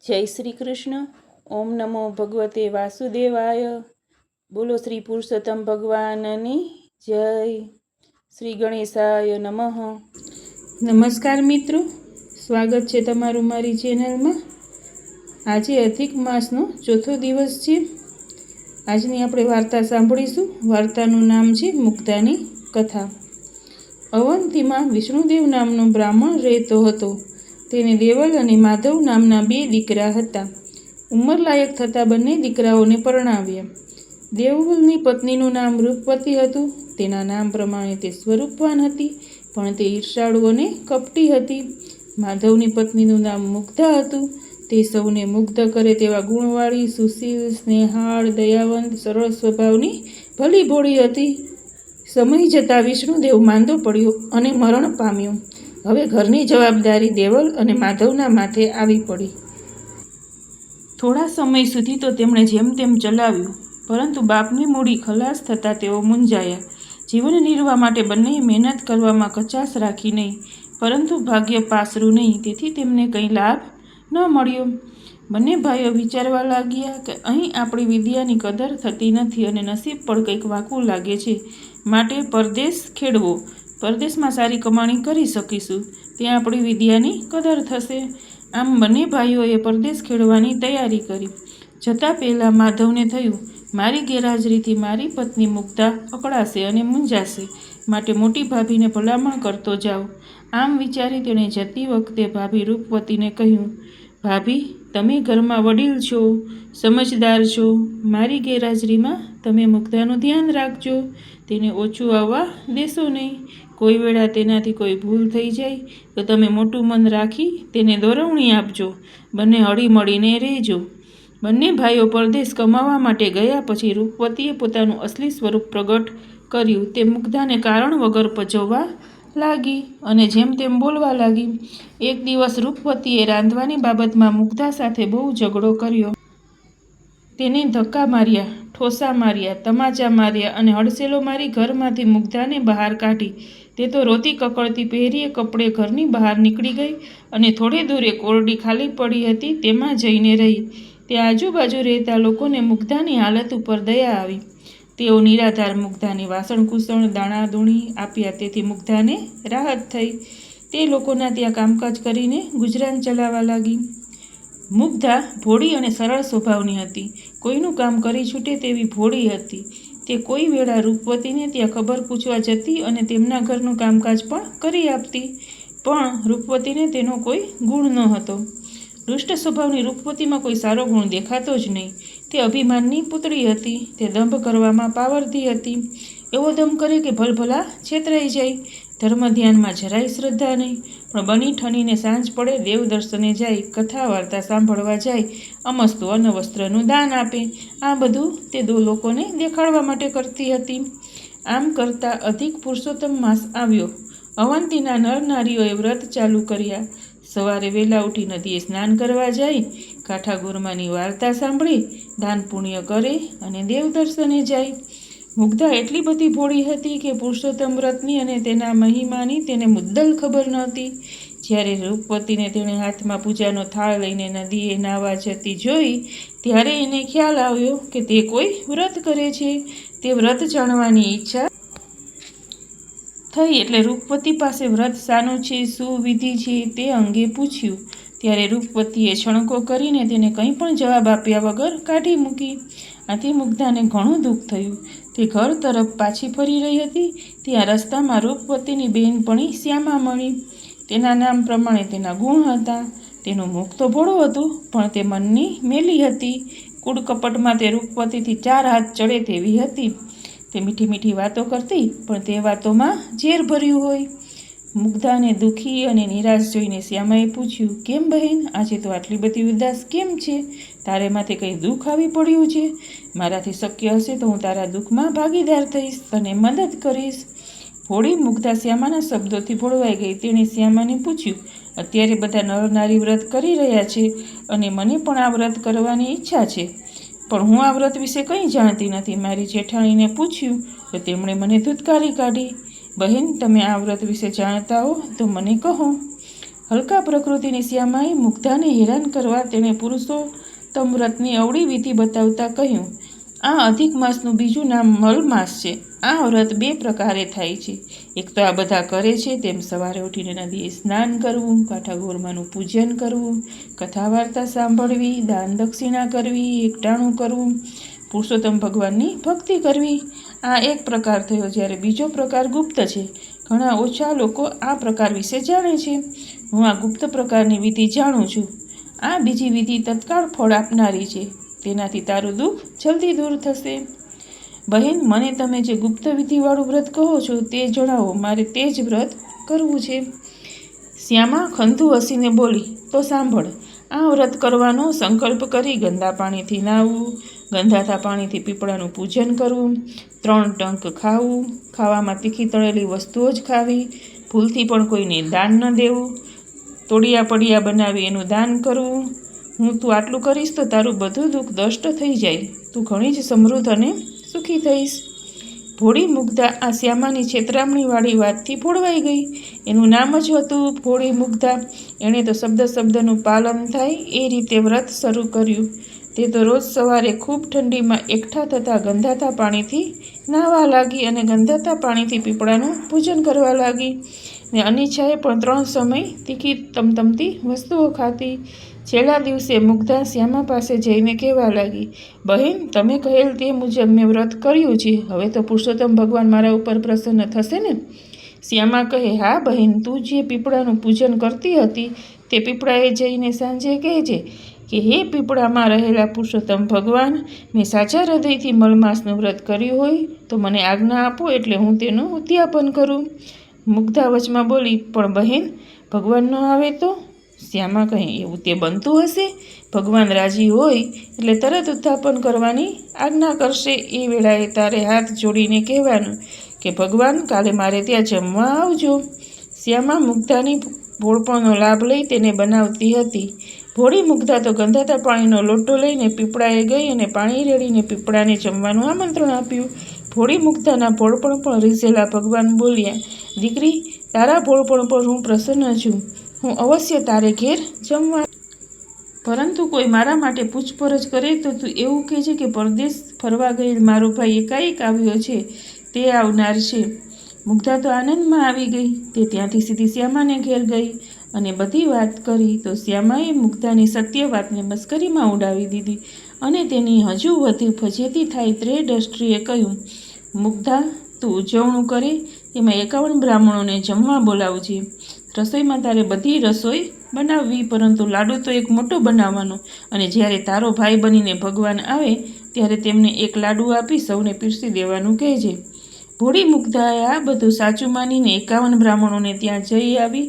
જય શ્રી કૃષ્ણ. ઓમ નમો ભગવતે વાસુદેવાય. બોલો શ્રી પુરુષોત્તમ ભગવાનની જય. શ્રી ગણેશાય નમઃ. નમસ્કાર મિત્રો, સ્વાગત છે તમારું મારી ચેનલમાં. આજે અધિક માસનો ચોથો દિવસ છે. આજની આપણે વાર્તા સાંભળીશું. વાર્તાનું નામ છે મુગ્ધાની કથા. અવંતીમાં વિષ્ણુદેવ નામનો બ્રાહ્મણ રહેતો હતો. તેને દેવલ અને માધવ નામના 2 દીકરા હતા. ઉંમરલાયક થતાં બંને દીકરાઓને પરણાવ્યા. દેવલની પત્નીનું નામ રૂપવતી હતું. તેના નામ પ્રમાણે તે સ્વરૂપવાન હતી, પણ તે ઈર્ષાળુ અને કપટી હતી. માધવની પત્નીનું નામ મુગ્ધા હતું. તે સૌને મુગ્ધ કરે તેવા ગુણવાળી, સુશીલ, સ્નેહાળ, દયાવંત, સરળ સ્વભાવની ભલી ભોળી હતી. સમય જતાં વિષ્ણુદેવ માંદો પડ્યો અને મરણ પામ્યો. હવે ઘરની જવાબદારી દેવલ અને માધવના માથે આવી પડી. થોડા સમય સુધી તો તેમણે જેમ તેમ ચલાવ્યું, પરંતુ બાપની મૂડી ખલાસ થતાં તેઓ મૂંઝાયા. જીવન નિર્વાહ માટે બંનેએ મહેનત કરવામાં કચાશ રાખી નહીં, પરંતુ ભાગ્ય પાસરું નહીં, તેથી તેમને કંઈ લાભ ન મળ્યો. બંને ભાઈઓ વિચારવા લાગ્યા કે અહીં આપણી વિદ્યાની કદર થતી નથી અને નસીબ પણ કંઈક વાંકું લાગે છે, માટે પરદેશ ખેડવો. પરદેશમાં સારી કમાણી કરી શકીશું, ત્યાં આપણી વિદ્યાની કદર થશે. આમ બંને ભાઈઓએ પરદેશ ખેડવાની તૈયારી કરી. જતાં પહેલાં માધવને થયું, મારી ગેરહાજરીથી મારી પત્ની મુગ્ધા અકળાશે અને મૂંઝાશે, માટે મોટી ભાભીને ભલામણ કરતો જાઓ. આમ વિચારી તેણે જતી વખતે ભાભી રૂપવતીને કહ્યું, ભાભી, તમે ઘરમાં વડીલ છો, સમજદાર છો. મારી ગેરહાજરીમાં તમે મુગ્ધાનું ધ્યાન રાખજો. તેને ઓછું આવવા દેશો નહીં. કોઈ વેળા તેનાથી કોઈ ભૂલ થઈ જાય તો તમે મોટું મન રાખી તેને દોરવણી આપજો. બંને હળીમળીને રહેજો. બંને ભાઈઓ પરદેશ કમાવા માટે ગયા પછી રૂપવતીએ પોતાનું અસલી સ્વરૂપ પ્રગટ કર્યું. તે મુગ્ધાને કારણ વગર પજવવા લાગી અને જેમ તેમ બોલવા લાગી. એક દિવસ રૂપવતીએ રાંધવાની બાબતમાં મુગ્ધા સાથે બહુ ઝઘડો કર્યો. તેને ધક્કા માર્યા, ઠોસા માર્યા, તમાચા માર્યા અને હડસેલો મારી ઘરમાંથી મુગ્ધાને બહાર કાઢી. તે તો રોતી કકળતી પહેરીએ કપડે ઘરની બહાર નીકળી ગઈ અને થોડે દૂર એક ઓરડી ખાલી પડી હતી, તેમાં જઈને રહી. ત્યાં આજુબાજુ રહેતા લોકોને મુગ્ધાની હાલત ઉપર દયા આવી. તેઓ નિરાધાર મુગ્ધાને વાસણકુસણ, દાણાદૂણી આપ્યા, તેથી મુગ્ધાને રાહત થઈ. તે લોકોના ત્યાં કામકાજ કરીને ગુજરાન ચલાવવા લાગી. મુગ્ધા ભોળી અને સરળ સ્વભાવની હતી. કોઈનું કામ કરી છૂટે તેવી ભોળી હતી. તે કોઈ વેળા રૂપવતીને ત્યાં ખબર પૂછવા જતી અને તેમના ઘરનું કામકાજ પણ કરી આપતી, પણ રૂપવતીને તેનો કોઈ ગુણ ન હતો. દુષ્ટ સ્વભાવની રૂપવતીમાં કોઈ સારો ગુણ દેખાતો જ નહીં. તે અભિમાનની પુતળી હતી. તે દંભ કરવામાં પાવરધી હતી. એવો દંભ કરે કે ભલભલા છેતરાઈ જાય. ધર્મ ધ્યાનમાં જરાય શ્રદ્ધા નહીં, પણ બની ઠનીને સાંજ પડે દેવ દર્શને જાય, કથા વાર્તા સાંભળવા જાય, અમસ્તુ અન્ન વસ્ત્રનું દાન આપે. આ બધું તે લોકોને દેખાડવા માટે કરતી હતી. આમ કરતાં અધિક પુરુષોત્તમ માસ આવ્યો. અવંતીના નર નારીઓએ વ્રત ચાલુ કર્યા. સવારે વહેલા ઉઠી નદીએ સ્નાન કરવા જાય, કાંઠા ગુરમાની વાર્તા સાંભળી, દાન પુણ્ય કરે અને દેવ દર્શને જાય. મુગ્ધા એટલી બધી ભોળી હતી કે પુરુષોત્તમ વ્રતની અને તેના મહિમાની તેને મુદ્દલ ખબર નહોતી. જ્યારે રૂપવતીને તેણે હાથમાં પૂજાનો થાળ લઈને નદીએ નાહવા જતી જોઈ, ત્યારે એને ખ્યાલ આવ્યો કે તે કોઈ વ્રત કરે છે. તે વ્રત જાણવાની ઈચ્છા થઈ એટલે રૂપવતી પાસે વ્રત શાનું છે, શું વિધિ છે તે અંગે પૂછ્યું. ત્યારે રૂપવતીએ છણકો કરીને તેને કંઈ પણ જવાબ આપ્યા વગર કાઢી મૂકી. આથી મુગ્ધાને ઘણું દુઃખ થયું. તે ઘર તરફ પાછી ફરી રહી હતી, ત્યાં રસ્તામાં રૂપવતીની બહેનપણી શ્યામા મળી. તેના નામ પ્રમાણે તેના ગુણ હતા. તેનું મુખ તો ભોળું હતું, પણ તે મનની મેલી હતી. કૂડ કપટમાં તે રૂપવતીથી 4 હાથ ચડે તેવી હતી. તે મીઠી મીઠી વાતો કરતી, પણ તે વાતોમાં ઝેર ભર્યું હોય. મુગ્ધાને દુઃખી અને નિરાશ જોઈને શ્યામાએ પૂછ્યું, કેમ બહેન, આજે તો આટલી બધી ઉદાસ કેમ છે? તારે માથે કંઈ દુઃખ આવી પડ્યું છે? મારાથી શક્ય હશે તો હું તારા દુઃખમાં ભાગીદાર થઈશ, તને મદદ કરીશ. ભોળી મુગ્ધા શ્યામાના શબ્દોથી ભોળવાઈ ગઈ. તેણે શ્યામાને પૂછ્યું, અત્યારે બધા નર નારી વ્રત કરી રહ્યા છે અને મને પણ આ વ્રત કરવાની ઈચ્છા છે, પણ હું આ વ્રત વિશે કંઈ જાણતી નથી. મારી જેઠાણીને પૂછ્યું તો તેમણે મને ધૂતકારી કાઢી. બહેન, તમે આ વ્રત વિશે જાણતા હો તો મને કહો. હલકા પ્રકૃતિની શ્યામાએ મુગ્ધાને હેરાન કરવા તેણે પુરુષોત્તમ વ્રતની અવળી વિધિ બતાવતા કહ્યું, આ અધિક માસનું બીજું નામ મલમાસ છે. આ વ્રત 2 પ્રકારે થાય છે. એક તો આ બધા કરે છે તેમ સવારે ઉઠીને નદીએ સ્નાન કરવું, કાંઠા ગોરમાનું પૂજન કરવું, કથા વાર્તા સાંભળવી, દાન દક્ષિણા કરવી, એકટાણું કરવું, પુરુષોત્તમ ભગવાનની ભક્તિ કરવી. આ એક પ્રકાર થયો. જ્યારે બીજો પ્રકાર ગુપ્ત છે. ઘણા ઓછા લોકો આ પ્રકાર વિશે જાણે છે. હું આ ગુપ્ત પ્રકારની વિધિ જાણું છું. આ બીજી વિધિ તત્કાળ ફળ આપનારી છે. તેનાથી તારું દુઃખ જલ્દી દૂર થશે. બહેન, મને તમે જે ગુપ્ત વિધિવાળું વ્રત કહો છો તે જણાવો. મારે તે જ વ્રત કરવું છે. શ્યામા ખંધુ હસીને બોલી, તો સાંભળ. આ વ્રત કરવાનો સંકલ્પ કરી ગંદા પાણીથી નાહવું, ગંધાતા પાણીથી પીપળાનું પૂજન કરવું, 3 ટંક ખાવું, ખાવામાં તીખી તળેલી વસ્તુઓ જ ખાવી, ભૂલથી પણ કોઈને દાન ન દેવું, તોડિયા પડિયા બનાવી એનું દાન કરવું. તું આટલું કરીશ તો તારું બધું દુઃખ દષ્ટ થઈ જાય. તું ઘણી જ સમૃદ્ધ અને સુખી થઈશ. ભોળી મુગ્ધા આ શ્યામાની છેતરામણીવાળી વાતથી ભોળવાઈ ગઈ. એનું નામ જ હતું ભોળી મુગ્ધા. એણે તો શબ્દનું પાલન થાય એ રીતે વ્રત શરૂ કર્યું. તે તો રોજ સવારે ખૂબ ઠંડીમાં એકઠા થતા ગંધાતા પાણીથી નાહવા લાગી અને ગંધાતા પાણીથી પીપળાનું પૂજન કરવા લાગી. ને અનિચ્છાએ પણ 3 સમય તીખી તમતમતી વસ્તુઓ ખાતી. છેલ્લા દિવસે મુગ્ધા શ્યામા પાસે જઈને કહેવા લાગી, બહેન, તમે કહેલ તે મુજબ મેં વ્રત કર્યું છે. હવે તો પુરુષોત્તમ ભગવાન મારા ઉપર પ્રસન્ન થશે ને? શ્યામા કહે, હા બહેન, તું જે પીપળાનું પૂજન કરતી હતી તે પીપળાએ જઈને સાંજે કહેજે કે હે પીપળામાં રહેલા પુરુષોત્તમ ભગવાન, મેં સાચા હૃદયથી મલમાસનું વ્રત કર્યું હોય તો મને આજ્ઞા આપો એટલે હું તેનું ઉદ્યાપન કરું. મુગ્ધા વચમાં બોલી, પણ બહેન, ભગવાન ન આવે તો? શ્યામા કહે, એવું તે બનતું હશે? ભગવાન રાજી હોય એટલે તરત ઉત્થાપન કરવાની આજ્ઞા કરશે. એ વેળાએ તારે હાથ જોડીને કહેવાનું કે ભગવાન, કાલે મારે ત્યાં જમવા આવજો. શ્યામા મુગ્ધાની ભોળપણનો લાભ લઈ તેને બનાવતી હતી. ભોળી મુગ્ધા તો ગંધાતા પાણીનો લોટો લઈને પીપળાએ ગઈ અને પાણી રેડીને પીપળાને જમવાનું આમંત્રણ આપ્યું. ભોળી મુગ્ધાના ભોળપણ પણ રીઝેલા ભગવાન બોલ્યા, દીકરી, તારા ભોળપણ પર હું પ્રસન્ન છું. હું અવશ્ય તારે ઘેર જમવા, પરંતુ કોઈ મારા માટે પૂછપરછ કરે તો તું એવું કહેજે કે પરદેશ ફરવા ગયેલ મારો ભાઈ એકાએક આવ્યો છે, તે આવનાર છે. મુગ્ધા તો આનંદમાં આવી ગઈ. તે ત્યાંથી સીધી શ્યામાને ઘેર ગઈ અને બધી વાત કરી. તો શ્યામાએ મુગ્ધાની સત્ય વાતને મસ્કરીમાં ઉડાવી દીધી અને તેની હજુ વધુ ફજેતી થાય તે દ્રષ્ટિએ કહ્યું, મુગ્ધા, તું ઉજવણું કરે એમાં 51 બ્રાહ્મણોને જમવા બોલાવજે. રસોઈમાં તારે બધી રસોઈ બનાવવી, પરંતુ લાડુ તો એક મોટો બનાવવાનો, અને જ્યારે તારો ભાઈ બનીને ભગવાન આવે ત્યારે તેમને 1 લાડુ આપી સૌને પીરસી દેવાનું કહેજે. ભોળી મુગ્ધાએ આ બધું સાચું માનીને 51 બ્રાહ્મણોને ત્યાં જઈ આવી.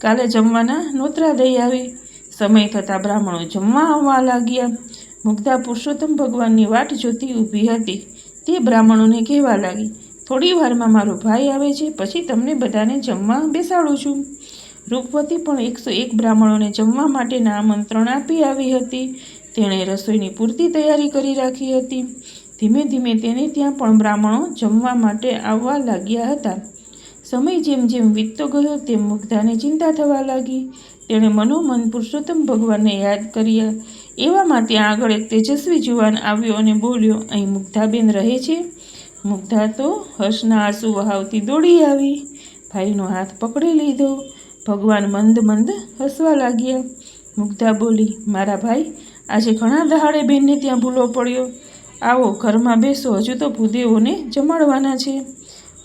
કાલે જમવાના નોતરા દઈ આવી. સમય થતાં બ્રાહ્મણો જમવા આવવા લાગ્યા. મુગ્ધા પુરુષોત્તમ ભગવાનની વાટ જોતી ઊભી હતી. તે બ્રાહ્મણોને કહેવા લાગી, થોડી વારમાં મારો ભાઈ આવે છે, પછી તમને બધાને જમવા બેસાડું છું. રૂપવતી પણ 101 બ્રાહ્મણોને જમવા માટેના આમંત્રણ આપી આવી હતી. તેણે રસોઈની પૂરતી તૈયારી કરી રાખી હતી. ધીમે ધીમે તેને ત્યાં પણ બ્રાહ્મણો જમવા માટે આવવા લાગ્યા હતા. સમય જેમ જેમ વીતતો ગયો તેમ મુગ્ધાને ચિંતા થવા લાગી. તેણે મનોમન પુરુષોત્તમ ભગવાનને યાદ કર્યા. એવામાં ત્યાં આગળ એક તેજસ્વી જુવાન આવ્યો અને બોલ્યો, અહીં મુગ્ધાબેન રહે છે? મુગ્ધા તો હર્ષના આંસુ વહાવતી દોડી આવી. ભાઈનો હાથ પકડી લીધો. ભગવાન મંદ મંદ હસવા લાગ્યા. મુગ્ધા બોલી, મારા ભાઈ, આજે ઘણા દહાડે બેનને ત્યાં ભૂલો પડ્યો. આવો, ઘરમાં બેસો, હજુ તો ભૂદેવોને જમાડવાના છે.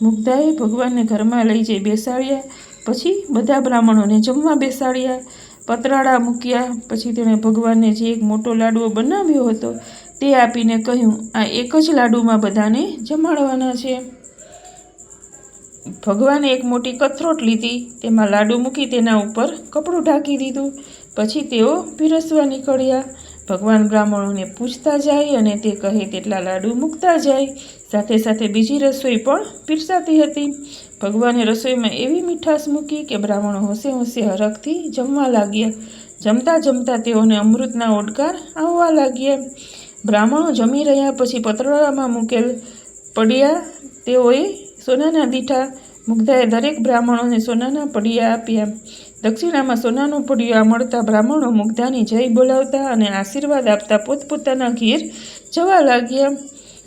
મુગ્ધાએ ભગવાનને ઘરમાં લઈ જઈ બેસાડ્યા. પછી બધા બ્રાહ્મણોને જમવા બેસાડ્યા. પતરાળા મૂક્યા. પછી તેણે ભગવાનને જે એક મોટો લાડવો બનાવ્યો હતો તે આપીને કહ્યું, આ એક જ લાડુમાં બધાને જમાડવાના છે. ભગવાને એક મોટી કથરોટ લીધી. તેમાં લાડુ મૂકી તેના ઉપર કપડું ઢાંકી દીધું. પછી તેઓ પીરસવા નીકળ્યા. ભગવાન બ્રાહ્મણોને પૂછતા જાય અને તે કહે તેટલા લાડુ મૂકતા જાય. સાથે સાથે બીજી રસોઈ પણ પીરસાતી હતી. ભગવાને રસોઈમાં એવી મીઠાશ મૂકી કે બ્રાહ્મણો હોંશે હોંશે હરખથી જમવા લાગ્યા. જમતા જમતા તેઓને અમૃતના ઓડકાર આવવા લાગ્યા. બ્રાહ્મણો જમી રહ્યા પછી પતરાળામાં મૂકેલ પડિયા તેઓએ સોનાના દીઠા. મુગ્ધાએ દરેક બ્રાહ્મણોને સોનાના પડિયા આપ્યા. દક્ષિણામાં સોનાનું પડિયું મળતા બ્રાહ્મણો મુગ્ધાની જય બોલાવતા અને આશીર્વાદ આપતા પોતપોતાના ઘેર જવા લાગ્યા.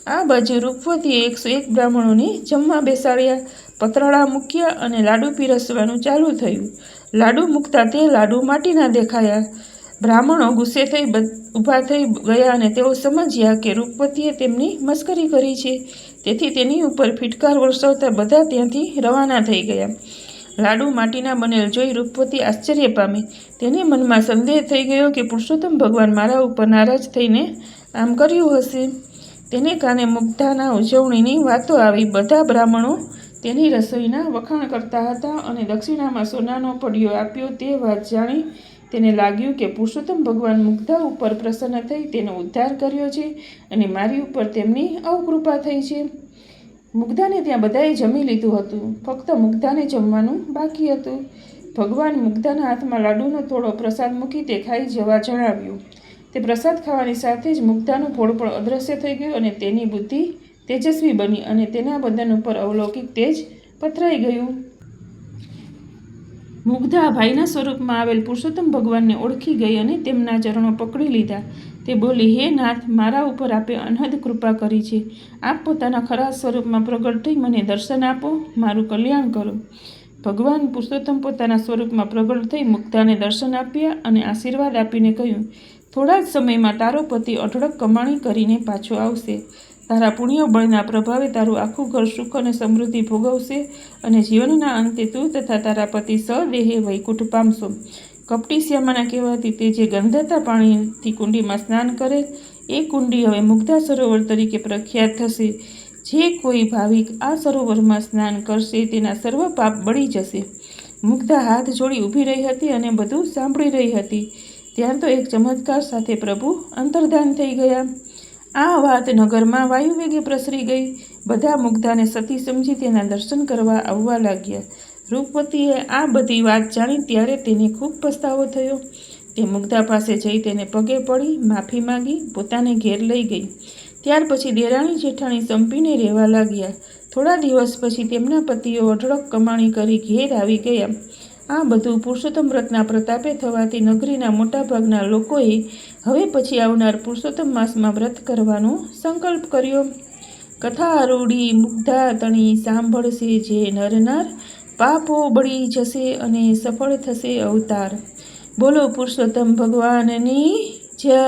આ બાજુ રૂપવતીએ 101 બ્રાહ્મણોને જમવા બેસાડ્યા, પતરાળા મૂક્યા અને લાડુ પીરસવાનું ચાલુ થયું. લાડુ મૂકતા તે લાડુ માટીના દેખાયા. બ્રાહ્મણો ગુસ્સે થઈ ઊભા થઈ ગયા અને તેઓ સમજ્યા કે રૂપવતીએ તેમની મસ્કરી કરી છે. તેથી તેની ઉપર ફિટકાર વરસાવતા બધા ત્યાંથી રવાના થઈ ગયા. લાડુ માટીના બનેલ જોઈ રૂપવતી આશ્ચર્ય પામી. તેને મનમાં સંદેહ થઈ ગયો કે પુરુષોત્તમ ભગવાન મારા ઉપર નારાજ થઈને આમ કર્યું હશે. તેને કાને મુગ્ધાના ઉજવણીની વાતો આવી. બધા બ્રાહ્મણો તેની રસોઈના વખાણ કરતા હતા અને દક્ષિણામાં સોનાનો પડિયો આપ્યો તે વાત જાણી તેને લાગ્યું કે પુરુષોત્તમ ભગવાન મુગ્ધા ઉપર પ્રસન્ન થઈ તેનો ઉદ્ધાર કર્યો છે અને મારી ઉપર તેમની અવકૃપા થઈ છે. મુગ્ધાને ત્યાં બધાએ જમી લીધું હતું, ફક્ત મુગ્ધાને જમવાનું બાકી હતું. ભગવાન મુગ્ધાના હાથમાં લાડુનો થોડો પ્રસાદ મૂકી તે ખાઈ જવા જણાવ્યું. તે પ્રસાદ ખાવાની સાથે જ મુગ્ધાનું ફોડપણ અદૃશ્ય થઈ ગયું અને તેની બુદ્ધિ તેજસ્વી બની અને તેના બદન ઉપર અવલૌકિક તેજ પથરાઈ ગયું. મુગ્ધા ભાઈના સ્વરૂપમાં આવેલ પુરુષોત્તમ ભગવાનને ઓળખી ગઈ અને તેમના ચરણો પકડી લીધા. તે બોલી, હે નાથ, મારા ઉપર આપે અનહદ કૃપા કરી છે. આપ પોતાના ખરા સ્વરૂપમાં પ્રગટ થઈ મને દર્શન આપો, મારું કલ્યાણ કરો. ભગવાન પુરુષોત્તમ પોતાના સ્વરૂપમાં પ્રગટ થઈ મુગ્ધાને દર્શન આપ્યા અને આશીર્વાદ આપીને કહ્યું, થોડા જ સમયમાં તારો પતિ અઢળક કમાણી કરીને પાછો આવશે. તારા પુણ્ય બળના પ્રભાવે તારું આખું ઘર સુખ અને સમૃદ્ધિ ભોગવશે અને જીવનના અંતે તું તથા તારા પતિ સદેહે વૈકુંઠ પામશો. કપટી શ્યામાના કહેવાથી તે જે ગંધાતા પાણીથી કુંડીમાં સ્નાન કરે એ કુંડી હવે મુગ્ધા સરોવર તરીકે પ્રખ્યાત થશે. જે કોઈ ભાવિક આ સરોવરમાં સ્નાન કરશે તેના સર્વ પાપ બળી જશે. મુગ્ધા હાથ જોડી ઊભી રહી હતી અને બધું સાંભળી રહી હતી. ત્યાં તો એક ચમત્કાર સાથે પ્રભુ અંતર્ધાન થઈ ગયા. આ વાત નગરમાં વાયુવેગે પ્રસરી ગઈ. બધા મુગ્ધાને સતી સમજી તેના દર્શન કરવા આવવા લાગ્યા. રૂપવતીએ આ બધી વાત જાણી ત્યારે તેને ખૂબ પસ્તાવો થયો. તે મુગ્ધા પાસે જઈ તેને પગે પડી માફી માંગી પોતાને ઘેર લઈ ગઈ. ત્યાર પછી દેરાણી જેઠાણી સંપીને રહેવા લાગ્યા. થોડા દિવસ પછી તેમના પતિઓ અઢળક કમાણી કરી ઘેર આવી ગયા. આ બધું પુરુષોત્તમ વ્રતના પ્રતાપે થવાથી નગરીના મોટાભાગના લોકોએ હવે પછી આવનાર પુરુષોત્તમ માસમાં વ્રત કરવાનો સંકલ્પ કર્યો. કથા આરૂઢી મુગ્ધા તણી સાંભળશે જે નરનાર, પાપો બળી જશે અને સફળ થશે અવતાર. બોલો પુરુષોત્તમ ભગવાનની જય.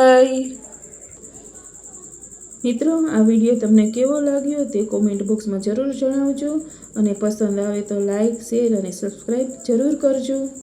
મિત્રો, આ વિડીયો તમને કેવો લાગ્યો તે કોમેન્ટ બોક્સમાં જરૂર જણાવજો અને પસંદ આવે તો લાઈક, શેર અને સબસ્ક્રાઈબ જરૂર કરજો.